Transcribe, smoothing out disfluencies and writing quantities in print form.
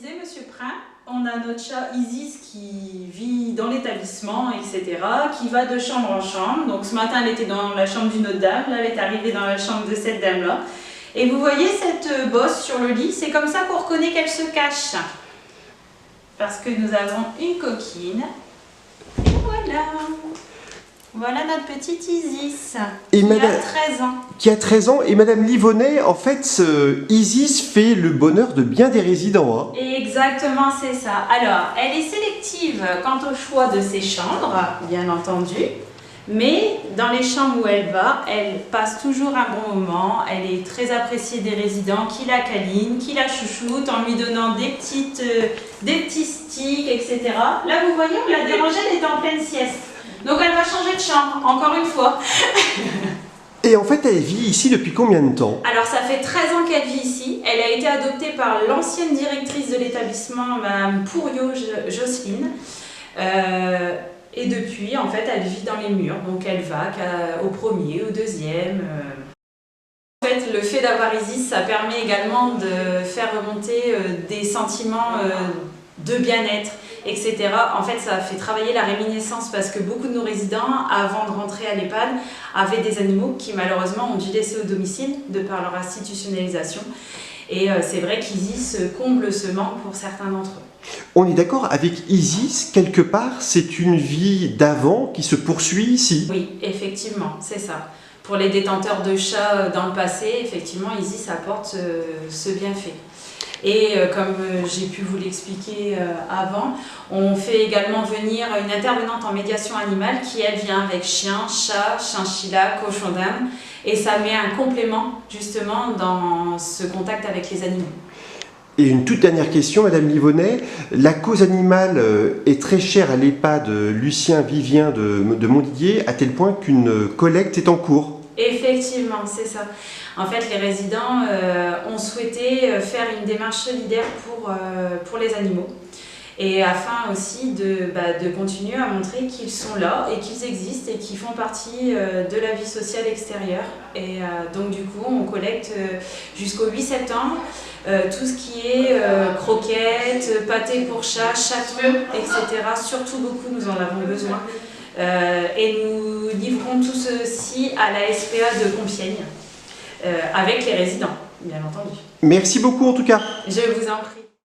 disait Monsieur Prin, on a notre chat Isis qui vit dans l'établissement, etc., qui va de chambre en chambre. Donc ce matin, elle était dans la chambre d'une autre dame, là, elle est arrivée dans la chambre de cette dame-là. Et vous voyez cette bosse sur le lit, c'est comme ça qu'on reconnaît qu'elle se cache. Parce que nous avons une coquine. Et voilà. Voilà notre petite Isis, qui a 13 ans. Qui a 13 ans. Et Madame Livonnet, en fait, Isis fait le bonheur de bien des résidents. Hein. Exactement, c'est ça. Alors, elle est sélective quant au choix de ses chambres, bien entendu. Mais dans les chambres où elle va, elle passe toujours un bon moment. Elle est très appréciée des résidents qui la câlinent, qui la chouchoutent en lui donnant des petits sticks, etc. Là, vous voyez, on l'a dérangée, elle était en pleine sieste. Donc elle va changer de chambre, encore une fois. Et en fait, elle vit ici depuis combien de temps? Alors ça fait 13 ans qu'elle vit ici. Elle a été adoptée par l'ancienne directrice de l'établissement, Mme Pourriot Jocelyne. Et depuis, en fait, elle vit dans les murs. Donc elle va au premier, au deuxième. En fait, le fait d'avoir Isis, ça permet également de faire remonter des sentiments de bien-être, etc. En fait, ça fait travailler la réminiscence parce que beaucoup de nos résidents, avant de rentrer à l'EHPAD, avaient des animaux qui malheureusement ont dû laisser au domicile de par leur institutionnalisation. Et c'est vrai qu'Isis comble ce manque pour certains d'entre eux. On est d'accord avec Isis, quelque part, c'est une vie d'avant qui se poursuit ici. Oui, effectivement, c'est ça. Pour les détenteurs de chats dans le passé, effectivement, Isis apporte ce bienfait. Et comme j'ai pu vous l'expliquer avant, on fait également venir une intervenante en médiation animale qui, elle, vient avec chien, chat, chinchilla, cochon d'Inde. Et ça met un complément, justement, dans ce contact avec les animaux. Et une toute dernière question, Madame Livonnet. La cause animale est très chère à l'EHPAD Lucien Vivien de Montdidier, à tel point qu'une collecte est en cours. Effectivement, c'est ça. En fait, les résidents ont souhaité faire une démarche solidaire pour les animaux. Et afin aussi de continuer à montrer qu'ils sont là et qu'ils existent et qu'ils font partie de la vie sociale extérieure. Et donc du coup, on collecte jusqu'au 8 septembre tout ce qui est croquettes, pâté pour chat, chaton, etc. Surtout beaucoup, nous en avons besoin. Et nous livrons tout ceci à la SPA de Compiègne, avec les résidents, bien entendu. Merci beaucoup en tout cas. Je vous en prie.